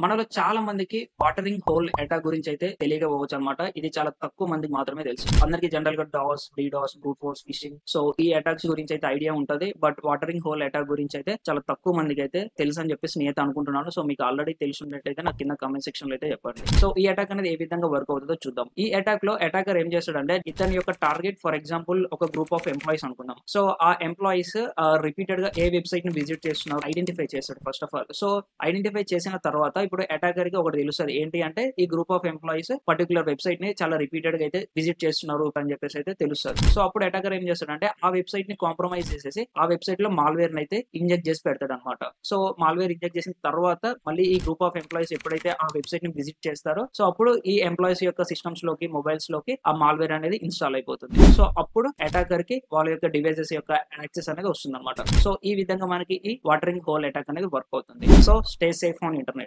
మనలో చాలా మందికి వాటరింగ్ హోల్ అటాక్ గురించి అయితే తెలియకపోవచ్చు అనమాట. ఇది చాలా తక్కువ మందికి మాత్రమే తెలుసు. అందరికి జనరల్ గా DoS, DDoS, brute force phishing so ఈ అటాక్స్ గురించి అయితే ఐడియా ఉంటది. బట్ వాటరింగ్ హోల్ అటాక్ గురించి అయితే చాలా తక్కువ మందికి అయితే తెలుసు అని చెప్పేసి నేనైతే అనుకుంటున్నాను. సో మీకు ఆల్రెడీ తెలిసి ఉన్నట్లయితే నాకు కింద కామెంట్ సెక్షన్ లో అయితే చెప్పండి. సో ఈ అటాక్ అనేది ఏ విధంగా వర్క్ అవుతుందో చూద్దాం. ఈ అటాక్ లో అటాకర్ ఏం చేస్తాడంటే ఇతని యొక్క టార్గెట్ ఫర్ ఎగ్జాంపుల్ ఒక గ్రూప్ ఆఫ్ ఎంప్లాయీస్ అనుకుందాం. సో ఆ ఎంప్లాయీస్ రిపీటెడ్ గా ఏ వెబ్సైట్ ని విజిట్ చేస్తున్నారు ఐడెంటిఫై చేస్తాడు first of all. So identify చేసిన తర్వాత ఇప్పుడు అటాకర్ కి ఒకటి తెలుస్తుంది ఏంటి అంటే ఈ group of employees particular website ని చాలా రిపీటెడ్ గా అయితే విజిట్ చేస్తున్నారు అని చెప్పేసి అయితే తెలుస్తుంది. సో అప్పుడు అటాకర్ ఏం చేస్తాడంటే ఆ వెబ్సైట్ ని కాంప్రమైజ్ చేసేసి ఆ వెబ్సైట్ లో మాల్వేర్ అయితే ఇంజెక్ట్ చేసి పెడతాడు అనమాట. సో మాల్వేర్ ఇంజెక్ట్ చేసిన తర్వాత మళ్ళీ ఈ గ్రూప్ ఆఫ్ ఎంప్లాయీస్ ఎప్పుడైతే ఆ వెబ్సైట్ ని విజిట్ చేస్తారో సో అప్పుడు ఈ ఎంప్లాయీస్ యొక్క సిస్టమ్స్ లోకి మొబైల్స్ లోకి ఆ మాల్వేర్ అనేది ఇన్స్టాల్ అయిపోతుంది. సో అప్పుడు అటాకర్ కి వాళ్ళ యొక్క డివైసెస్ యొక్క యాక్సెస్ అనేది వస్తుంది అనమాట. సో ఈ విధంగా మనకి ఈ వాటరింగ్ హోల్ అటాక్ అనేది వర్క్ అవుతుంది. So stay safe on internet.